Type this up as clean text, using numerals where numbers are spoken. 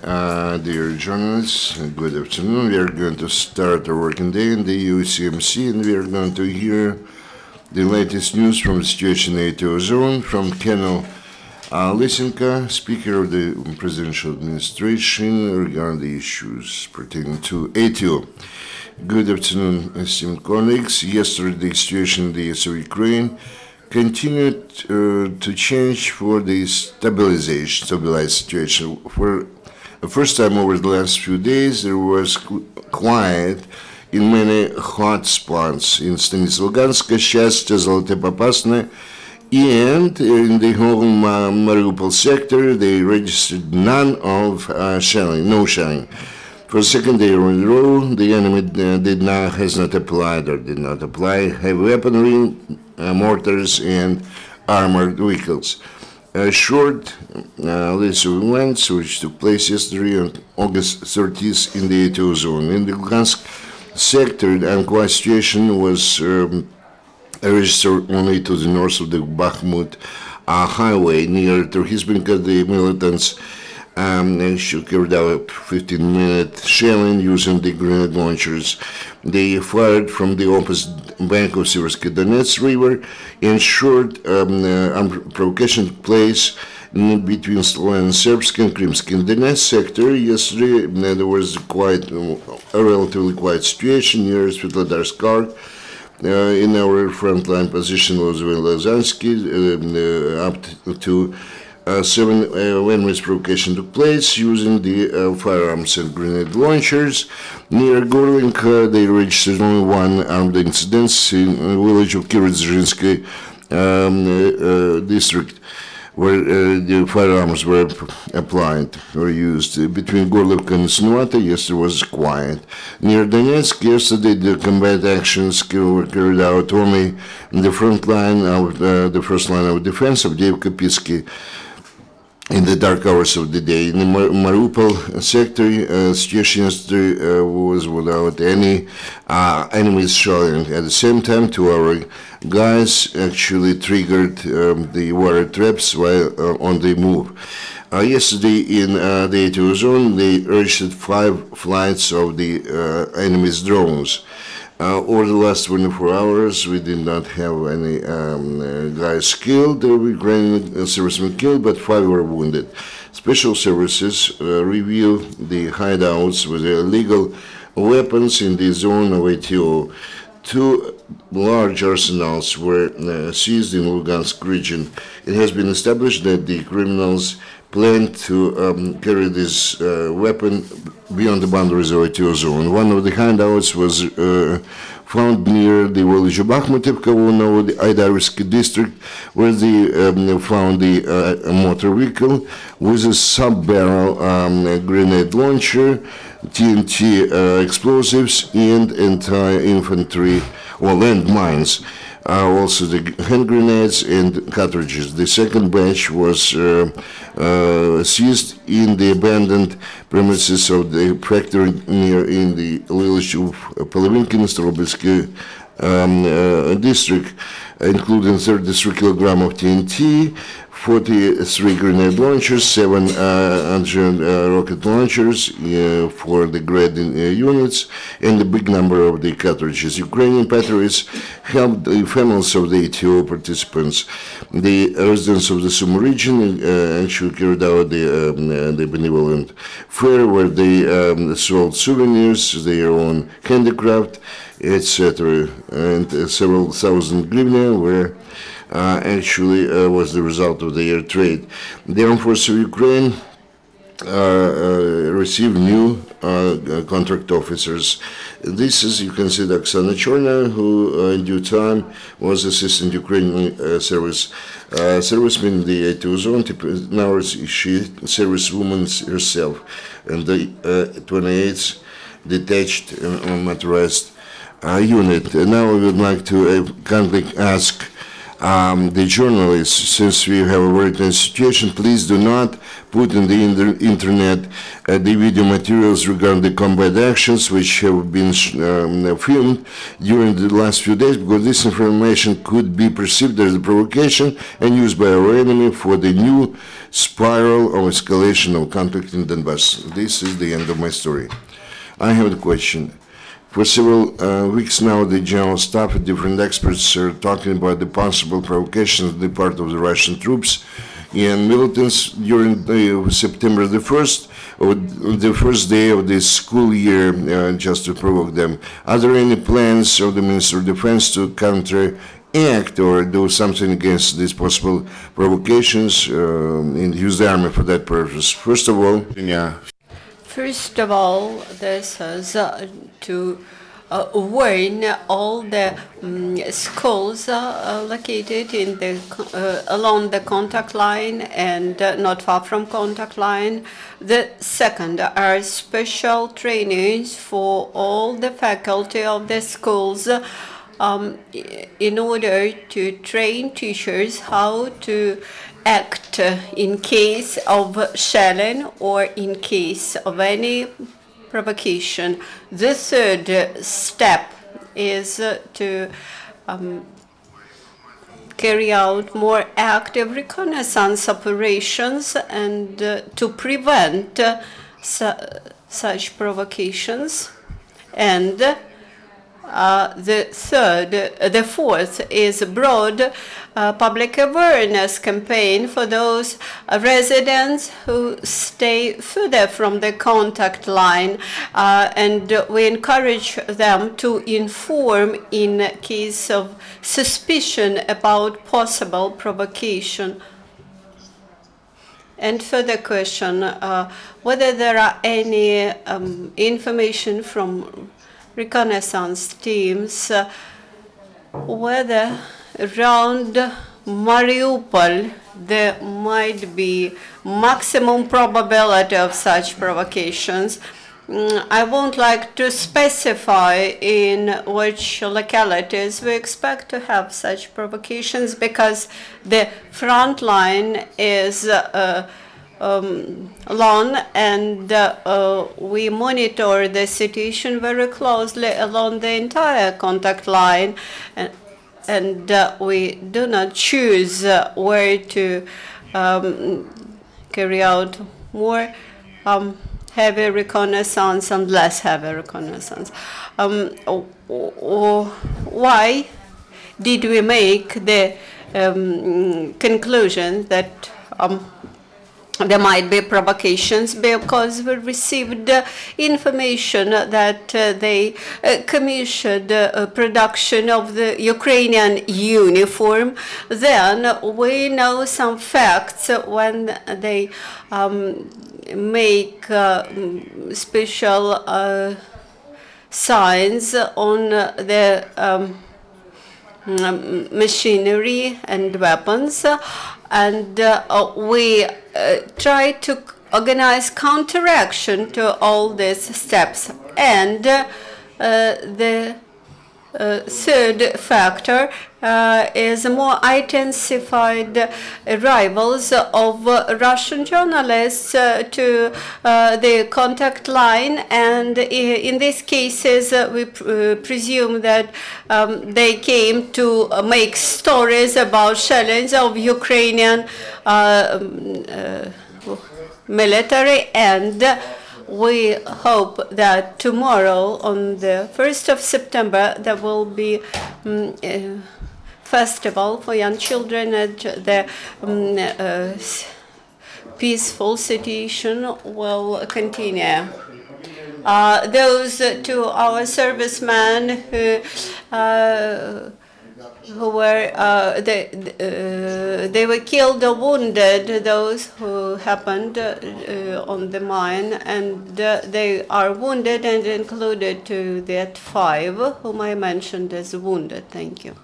Dear journalists, good afternoon. We are going to start our working day in the UCMC, and we are going to hear the latest news from the situation in the ATO zone from Colonel Lysenko, Speaker of the Presidential Administration, regarding the issues pertaining to ATO. Good afternoon, esteemed colleagues. Yesterday, the situation in the east of Ukraine continued to change for the stabilized situation. For the first time over the last few days, there was quiet in many hot spots in Stanitsa Luganska, Счастье, Zolote Popasne, and in the whole Mariupol sector, they registered no shelling. For the second day in a row, the enemy did not apply heavy weaponry, mortars, and armored vehicles. A short list of events which took place yesterday on August 30th in the ATO zone. In the Lugansk sector, the unquiet situation was registered only to the north of the Bakhmut highway near Turhizbenka. The militants carried out 15-minute shelling using the grenade launchers. They fired from the opposite bank of Seversky Donets River. In short, provocation took place between Slovan and Serbsky and Crimsky. In the Donetsk sector, yesterday there was a relatively quiet situation near Svetlodarsk. In our frontline position was Lysenko, up to 7 when provocation took place using the firearms and grenade launchers. Near Gorlinka, they registered only one armed incident in the village of Kiryzhynskoye district, where the firearms were used. Between Gorlivka and Snuata, yesterday was quiet. Near Donetsk, yesterday the combat actions were carried out only in the front line of the first line of defense of Avdiivka-Pisky in the dark hours of the day. In the Mariupol sector, situation yesterday was without any enemies shelling. At the same time, 2 of our guys actually triggered the water traps while on the move. Yesterday in the ATO zone, they registered 5 flights of the enemy's drones. Over the last 24 hours, we did not have any guys killed, Ukrainian servicemen killed, but 5 were wounded. Special services revealed the hideouts with illegal weapons in the zone of ATO. 2 large arsenals were seized in Lugansk region. It has been established that the criminals planned to carry this weapon beyond the boundaries of ATO zone. One of the hideouts was found near the village of Bakhmutivka, the Aydarsky district, where they found the motor vehicle with a sub-barrel grenade launcher, TNT explosives, and anti-infantry or landmines. Also the hand grenades and cartridges. The second batch was seized in the abandoned premises of the factory in the village of Polovinkino, Starobylsky district, including 33 kilograms of TNT, 43 grenade launchers, 7 rocket launchers for the grading units, and a big number of the cartridges. Ukrainian patriots helped the families of the ATO participants. The residents of the Sumy region actually carried out the benevolent fair, where they sold souvenirs, their own handicraft, etc., and several thousand hryvnia were actually was the result of the air trade. The Armed Forces of Ukraine received new contract officers. This is, you can see, Oksana Chorna, who in due time was assistant Ukrainian serviceman in the ATO zone. Now she servicewoman herself, and the 28th detached motorized unit. And now we would like to kindly ask the journalists, since we have a very tense situation, please do not put in the internet the video materials regarding the combat actions which have been filmed during the last few days, because this information could be perceived as a provocation and used by our enemy for the new spiral of escalation of conflict in Donbass. This is the end of my story. I have a question. For several weeks now, the general staff and different experts are talking about the possible provocations on the part of the Russian troops and militants during September the 1st, or the first day of the school year, just to provoke them. Are there any plans of the Minister of Defense to counteract or do something against these possible provocations and use the army for that purpose? First of all, this is to warn all the schools located in along the contact line and not far from contact line. The second are special trainings for all the faculty of the schools in order to train teachers how to act in case of shelling or in case of any provocation. The third step is to carry out more active reconnaissance operations and to prevent such provocations. And the fourth is a broad public awareness campaign for those residents who stay further from the contact line, and we encourage them to inform in case of suspicion about possible provocation. And further question, whether there are any information from reconnaissance teams whether around Mariupol there might be maximum probability of such provocations. I won't like to specify in which localities we expect to have such provocations because the front line is long, and we monitor the situation very closely along the entire contact line, and we do not choose where to carry out more heavy reconnaissance and less heavy reconnaissance. Why did we make the conclusion that there might be provocations? Because we received information that they commissioned production of the Ukrainian uniform. Then we know some facts when they make special signs on the machinery and weapons. And we try to organize counteraction to all these steps. And the third factor is more intensified arrivals of Russian journalists to the contact line, and in these cases we presume that they came to make stories about shellings of Ukrainian military, and we hope that tomorrow, on the 1st of September, there will be a festival for young children, and the peaceful situation will continue. Those to our servicemen who were they were killed or wounded, those who happened on the mine, and they are wounded and included to that 5 whom I mentioned as wounded. Thank you.